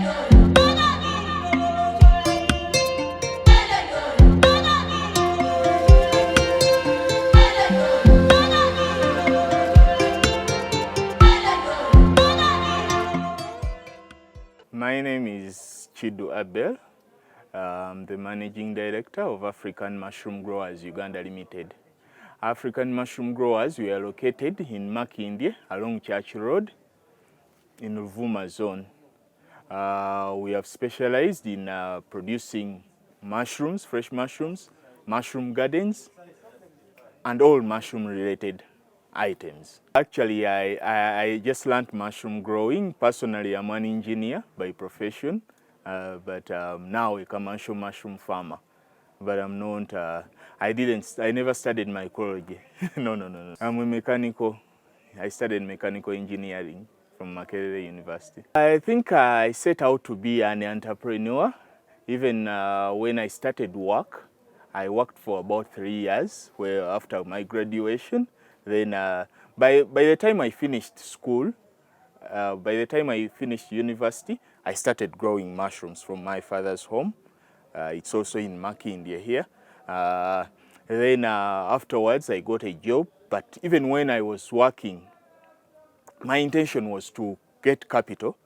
My name is Kiddu Abel. I'm the Managing Director of African Mushroom Growers Uganda Limited. African Mushroom Growers, we are located in Makindye along Church Road in Ruvuma Zone. We have specialized in producing mushrooms, fresh mushrooms, mushroom gardens, and all mushroom related items. Actually, I just learned mushroom growing. Personally, I'm an engineer by profession, but now a commercial mushroom farmer. But I'm not, I never studied mycology. No. I'm a mechanical, I studied mechanical engineering from Makerere University. I think I set out to be an entrepreneur. Even when I started work, I worked for about 3 years where after my graduation. Then by the time I finished school, by the time I finished university, I started growing mushrooms from my father's home. It's also in Makindye here. Then afterwards I got a job, but even when I was working, my intention was to get capital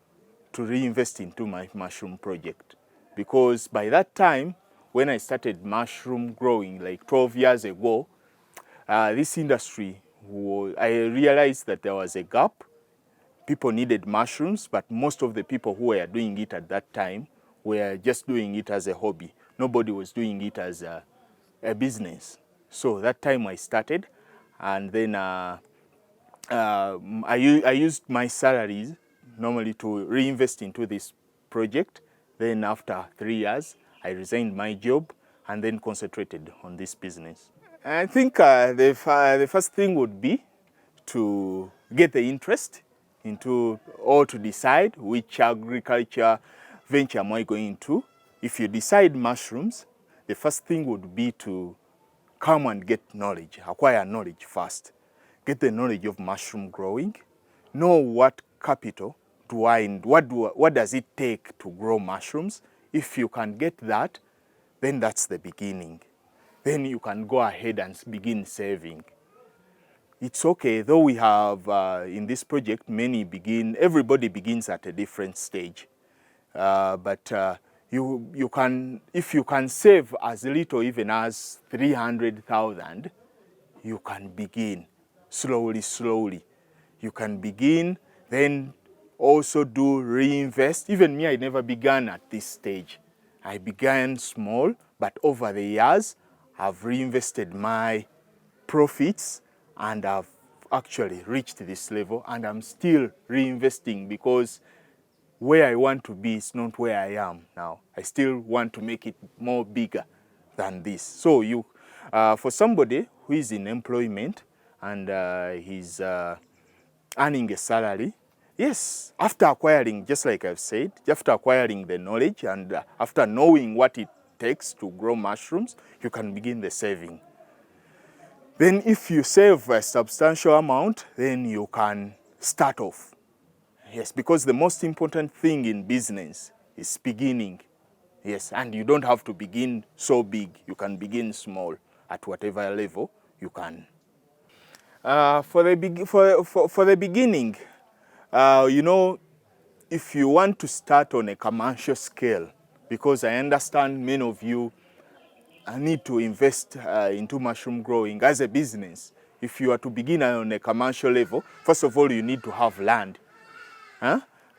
to reinvest into my mushroom project. Because by that time, when I started mushroom growing like 12 years ago, this industry, I realized that there was a gap. People needed mushrooms, but most of the people who were doing it at that time were just doing it as a hobby. Nobody was doing it as a business. So that time I started, and then I used my salaries normally to reinvest into this project. Then after 3 years, I resigned my job and then concentrated on this business. I think the first thing would be to get the interest into, or to decide which agriculture venture am I going into. If you decide mushrooms, the first thing would be to come and get knowledge, acquire knowledge first. Get the knowledge of mushroom growing, know what capital do I need, what does it take to grow mushrooms. If you can get that, then that's the beginning. Then you can go ahead and begin saving. It's okay, though we have in this project everybody begins at a different stage. But you can, if you can save as little even as 300,000, you can begin slowly. You can begin, then also do reinvest. Even me, I never began at this stage. I began small, but over the years, I've reinvested my profits and I've actually reached this level, and I'm still reinvesting because where I want to be is not where I am now. I still want to make it more bigger than this. So for somebody who is in employment and he's earning a salary, yes, after acquiring, just like I've said, after acquiring the knowledge and after knowing what it takes to grow mushrooms, you can begin the saving. Then if you save a substantial amount, then you can start off. Yes, because the most important thing in business is beginning. Yes, and you don't have to begin so big. You can begin small at whatever level you can. For the beginning, you know, if you want to start on a commercial scale, because I understand many of you need to invest into mushroom growing as a business. If you are to begin on a commercial level, first of all, you need to have land.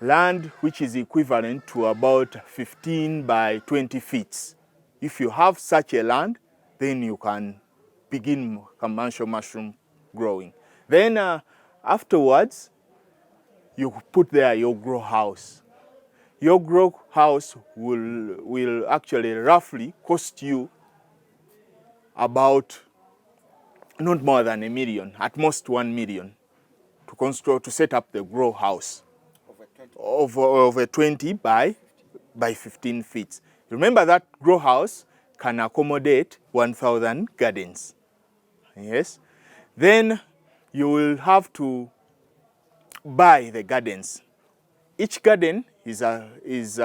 Land which is equivalent to about 15 by 20 feet. If you have such a land, then you can begin commercial mushroom growing. Then afterwards, you put there your grow house. Your grow house will actually roughly cost you about not more than $1 million, at most 1 million, to set up the grow house over 20 by 15 feet. Remember that grow house can accommodate 1,000 gardens. Yes. Then you will have to buy the gardens. Each garden is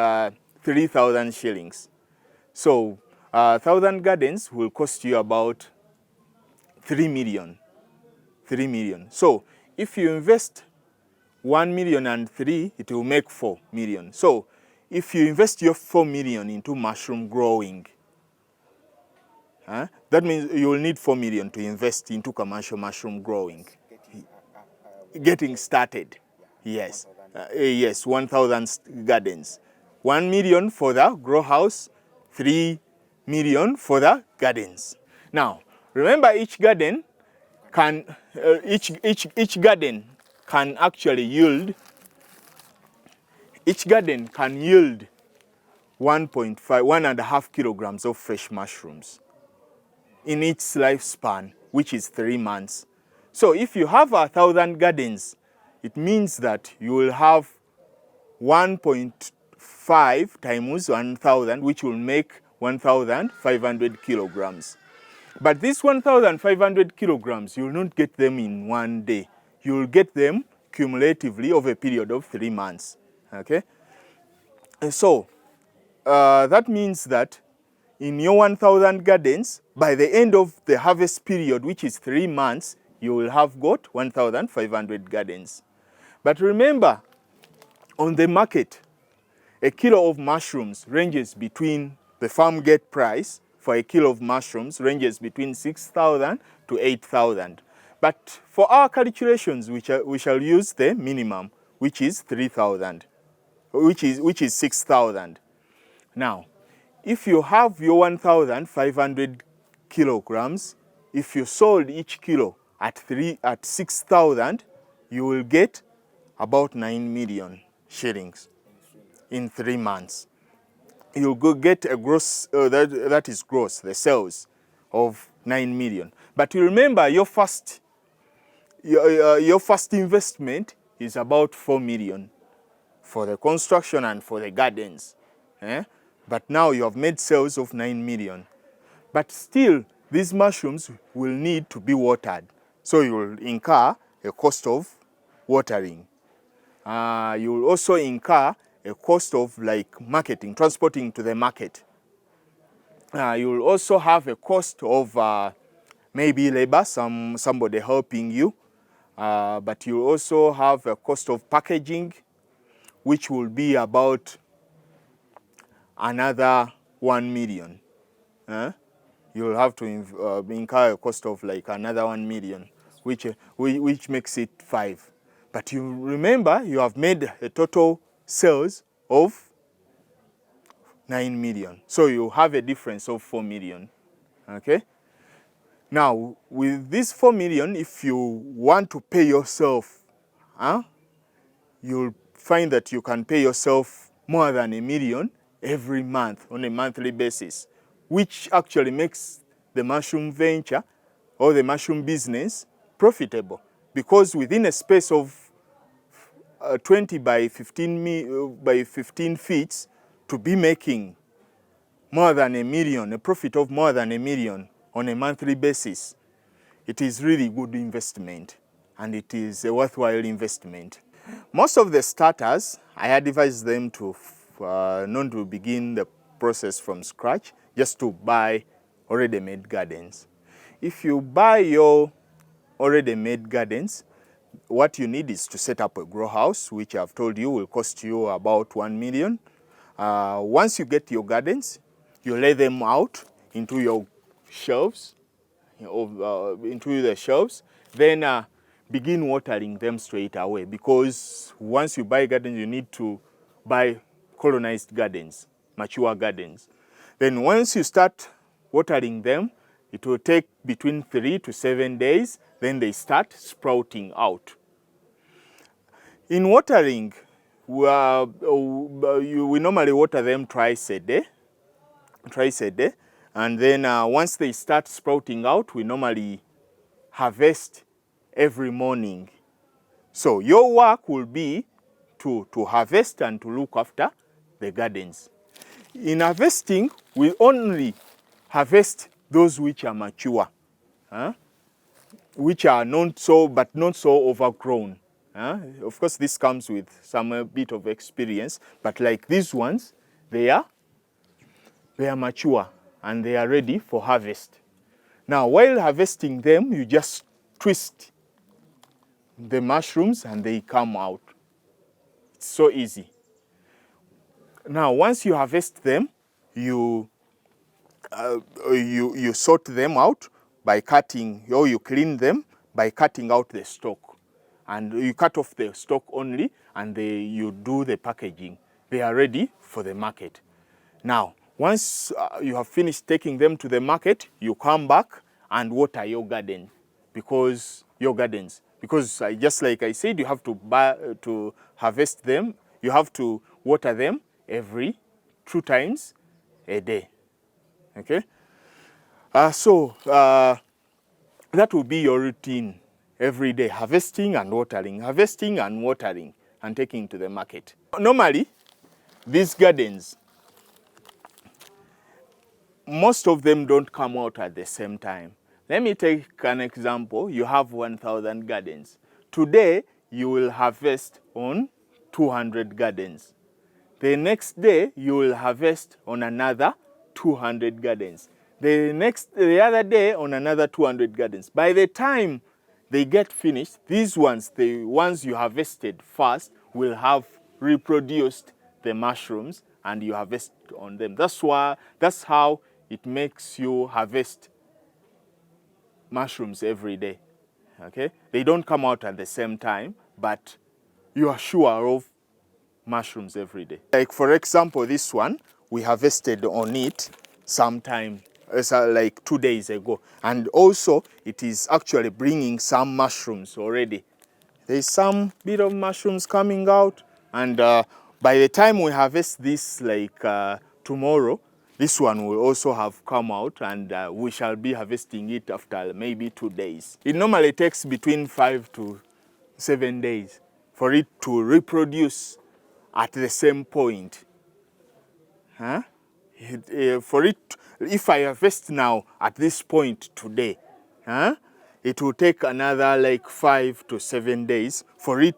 3,000 shillings. So 1,000 gardens will cost you about 3 million. 3 million. So if you invest 1 million and 3, it will make 4 million. So if you invest your 4 million into mushroom growing, that means you will need 4 million to invest into commercial mushroom growing. Getting started. Yes. Yes, 1,000 gardens. 1 million for the grow house, 3 million for the gardens. Now, remember each garden can, each garden can actually yield, each garden can yield 1.5 kilograms of fresh mushrooms in its lifespan, which is 3 months. So if you have 1,000 gardens, it means that you will have 1.5 times 1,000, which will make 1,500 kilograms. But these 1,500 kilograms, you will not get them in one day. You will get them cumulatively over a period of 3 months. Okay? And so that means that in your 1,000 gardens, by the end of the harvest period, which is 3 months, you will have got 1,500 gardens. But remember, on the market, a kilo of mushrooms ranges between, the farm gate price for a kilo of mushrooms ranges between 6,000 to 8,000. But for our calculations, we shall use the minimum, which is 3,000, which is 6,000. Now, if you have your 1,500 kilograms, if you sold each kilo at 6,000, you will get about 9 million shillings in 3 months. You'll go get a gross, that is gross, the sales of 9 million. But you remember your first investment is about 4 million for the construction and for the gardens. But now you have made sales of 9 million. But still, these mushrooms will need to be watered. So you will incur a cost of watering. You will also incur a cost of like marketing, transporting to the market. You will also have a cost of maybe labor, somebody helping you. But you will also have a cost of packaging, which will be about another 1 million. You will have to incur a cost of like another 1 million, which makes it 5. But you remember, you have made a total sales of 9 million. So you have a difference of 4 million. Okay? Now, with this 4 million, if you want to pay yourself, you'll find that you can pay yourself more than $1 million every month on a monthly basis, which actually makes the mushroom venture or the mushroom business profitable, because within a space of 20 by 15 feet, to be making more than $1 million, a profit of more than $1 million on a monthly basis, it is really good investment, and it is a worthwhile investment. Most of the starters, I advise them to not to begin the process from scratch, just to buy already made gardens. If you buy your already made gardens, what you need is to set up a grow house, which I've told you will cost you about 1 million. Once you get your gardens, you lay them out into your shelves, then begin watering them straight away, because once you buy gardens, you need to buy colonized gardens, mature gardens. Then once you start watering them, it will take between 3 to 7 days, then they start sprouting out. In watering, we normally water them twice a day, and then once they start sprouting out, we normally harvest every morning. So your work will be to harvest and to look after the gardens. In harvesting, we only harvest those which are mature, which are not so overgrown. Of course, this comes with some bit of experience, but like these ones, they are mature and they are ready for harvest. Now, while harvesting them, you just twist the mushrooms and they come out. It's so easy. Now, once you harvest them, you sort them out by cutting, or you clean them by cutting out the stalk. And you cut off the stalk only, and you do the packaging. They are ready for the market. Now, once you have finished taking them to the market, you come back and water your garden, because just like I said, you have to harvest them. You have to water them every 2 times a day. Okay. That will be your routine every day: harvesting and watering, and taking to the market. Normally, these gardens, most of them don't come out at the same time. Let me take an example. You have 1,000 gardens. Today, you will harvest on 200 gardens. The next day, you will harvest on another 200 gardens. The other day, on another 200 gardens. By the time they get finished, these ones, the ones you harvested first, will have reproduced the mushrooms, and you harvest on them. That's how it makes you harvest mushrooms every day. Okay? They don't come out at the same time, but you are sure of mushrooms every day. Like, for example, this one, we harvested on it sometime, like 2 days ago. And also, it is actually bringing some mushrooms already. There's some bit of mushrooms coming out, and by the time we harvest this, like tomorrow, this one will also have come out, and we shall be harvesting it after maybe 2 days. It normally takes between 5 to 7 days for it to reproduce at the same point. If I harvest now at this point today, it will take another like 5 to 7 days for me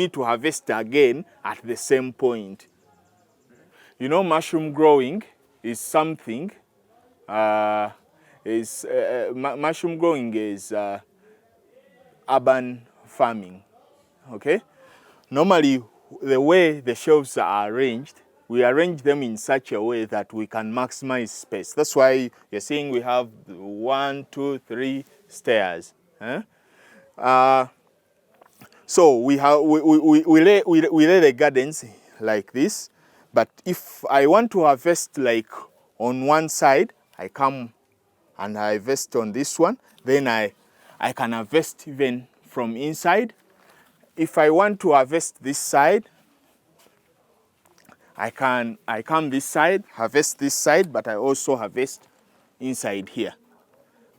to harvest again at the same point. You know, mushroom growing is something. Mushroom growing is urban farming. Okay. Normally, the way the shelves are arranged, we arrange them in such a way that we can maximize space. That's why you're seeing we have 1, 2, 3 stairs. So we lay the gardens like this. But if I want to harvest like on one side, I come and I harvest on this one. Then I can harvest even from inside. If I want to harvest this side, I come this side, harvest this side, but I also harvest inside here.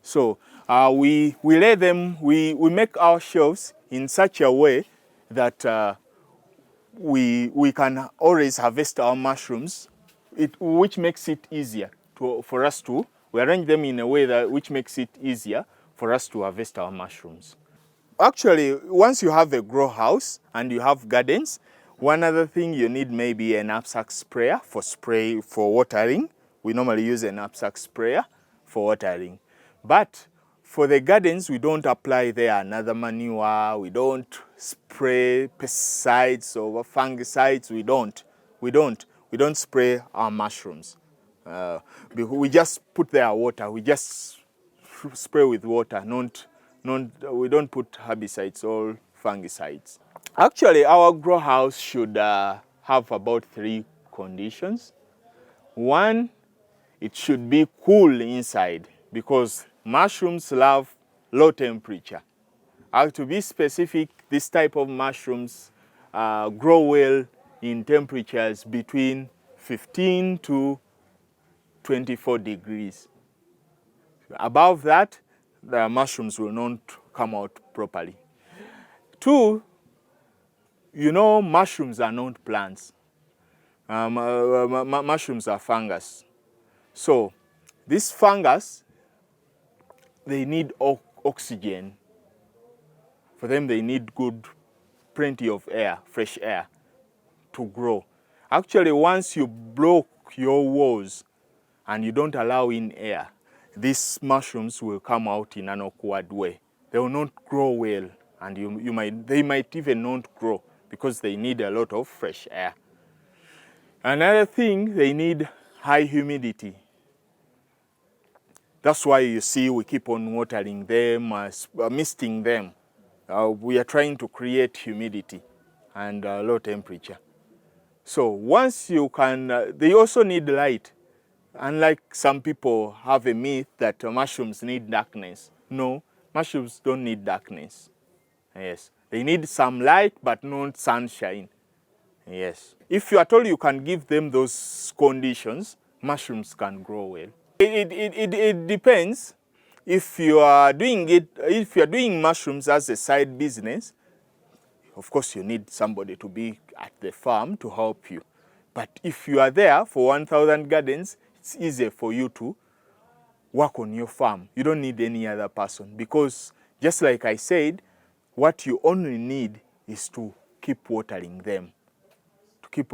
So we lay them, we make our shelves in such a way that we can always harvest our mushrooms, which makes it easier for us to. We arrange them in a way which makes it easier for us to harvest our mushrooms. Actually, once you have a grow house and you have gardens, one other thing you need maybe a knapsack sprayer for watering. We normally use a knapsack sprayer for watering. But for the gardens, we don't apply there another manure. We don't spray pesticides or fungicides. We don't spray our mushrooms. We just put there water. We just spray with water. We don't put herbicides or fungicides. Actually, our grow house should have about 3 conditions. One, it should be cool inside, because mushrooms love low temperature. To be specific, this type of mushrooms grow well in temperatures between 15 to 24 degrees. Above that, the mushrooms will not come out properly. 2, you know, mushrooms are not plants. Mushrooms are fungus. So this fungus, they need oxygen. For them, they need good plenty of air, fresh air, to grow. Actually, once you block your walls and you don't allow in air, these mushrooms will come out in an awkward way. They will not grow well, and they might even not grow because they need a lot of fresh air. Another thing, they need high humidity. That's why you see we keep on watering them, misting them. We are trying to create humidity and low temperature. So once you can, they also need light. Unlike some people have a myth that mushrooms need darkness. No, mushrooms don't need darkness. Yes, they need some light but not sunshine. Yes. If you are told you can give them those conditions, mushrooms can grow well. It depends. If you are doing mushrooms as a side business, of course you need somebody to be at the farm to help you. But if you are there for 1,000 gardens, it's easier for you to work on your farm. You don't need any other person, because just like I said, what you only need is to keep watering them.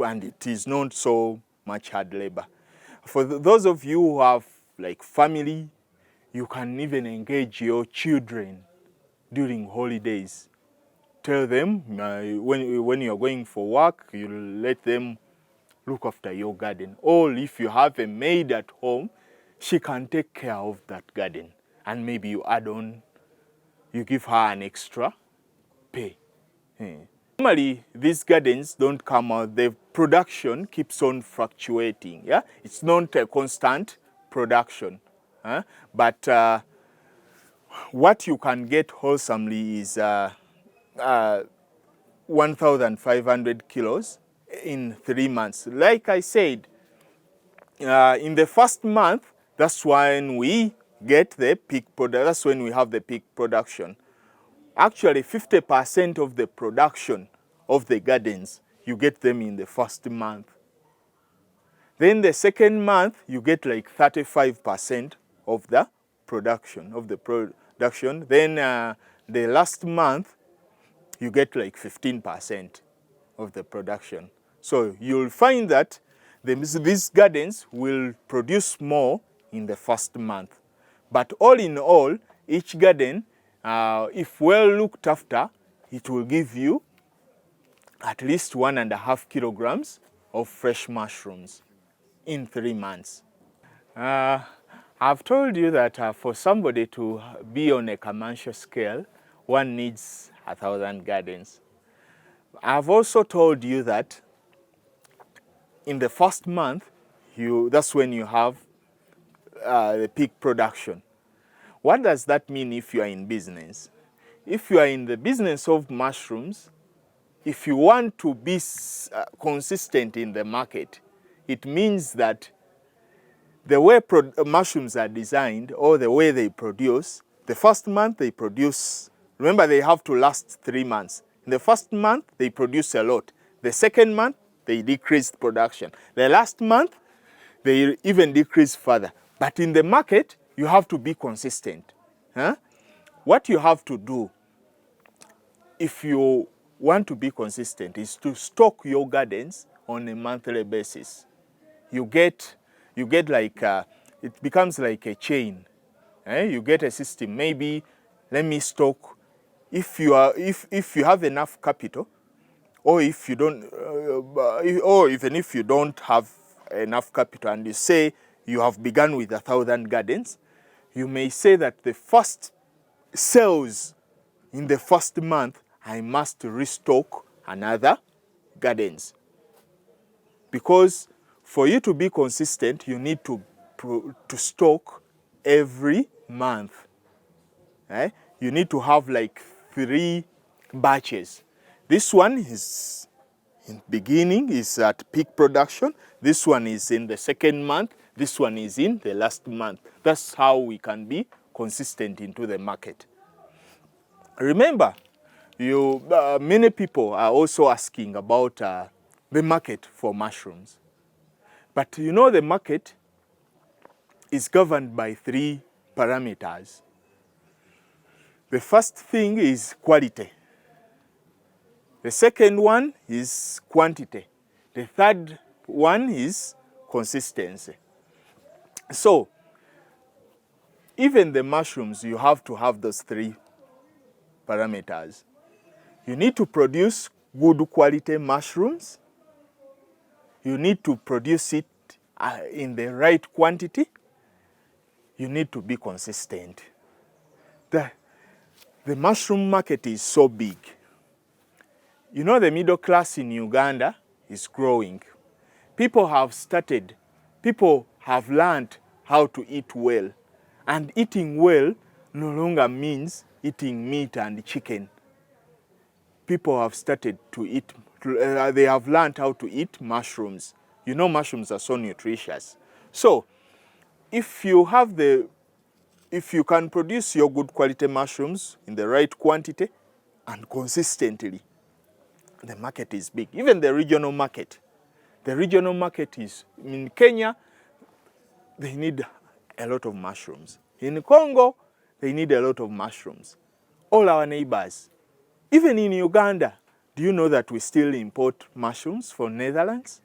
And it is not so much hard labor. For those of you who have like family, you can even engage your children during holidays. Tell them when you're going for work, you let them look after your garden. Or if you have a maid at home, she can take care of that garden. And maybe you add on, you give her an extra pay. Normally, these gardens don't come out, the production keeps on fluctuating. Yeah? It's not a constant production. But what you can get wholesomely is 1,500 kilos in 3 months. Like I said, in the first month, that's when we get the peak product. That's when we have the peak production. Actually, 50% of the production of the gardens, you get them in the first month. Then the second month, you get like 35% of the production. Then the last month, you get like 15% of the production. So you'll find that these gardens will produce more in the first month. But all in all, each garden, if well looked after, it will give you at least 1.5 kilograms of fresh mushrooms in 3 months. I've told you that for somebody to be on a commercial scale, one needs 1,000 gardens. I've also told you that in the first month, that's when you have the peak production. What does that mean if you are in business? If you are in the business of mushrooms, if you want to be consistent in the market, it means that the way mushrooms are designed, or the way they produce, the first month they produce, remember they have to last 3 months. In the first month, they produce a lot. The second month, they decrease production. The last month, they even decrease further. But in the market, you have to be consistent. What you have to do, if you want to be consistent, is to stock your gardens on a monthly basis. You get like, it becomes like a chain. You get a system. Maybe, let me stock, if you have enough capital, or if you don't, or even if you don't have enough capital, and you say you have begun with 1,000 gardens, you may say that the first sales in the first month, I must restock another gardens. Because for you to be consistent, you need to stock every month. You need to have like 3 batches. This one is in beginning, is at peak production. This one is in the second month. This one is in the last month. That's how we can be consistent into the market. Remember, many people are also asking about the market for mushrooms. But you know, the market is governed by 3 parameters. The first thing is quality. The second one is quantity. The third one is consistency. So, even the mushrooms, you have to have those three parameters. You need to produce good quality mushrooms. You need to produce it in the right quantity. You need to be consistent. The mushroom market is so big. You know, the middle class in Uganda is growing. People have learned how to eat well. And eating well no longer means eating meat and chicken. People have started to eat, they have learned how to eat mushrooms. You know, mushrooms are so nutritious. So, if you can produce your good quality mushrooms in the right quantity and consistently, the market is big. Even the regional market. The regional market is, in Kenya, they need a lot of mushrooms. In Congo, they need a lot of mushrooms. All our neighbors. Even in Uganda, do you know that we still import mushrooms from Netherlands?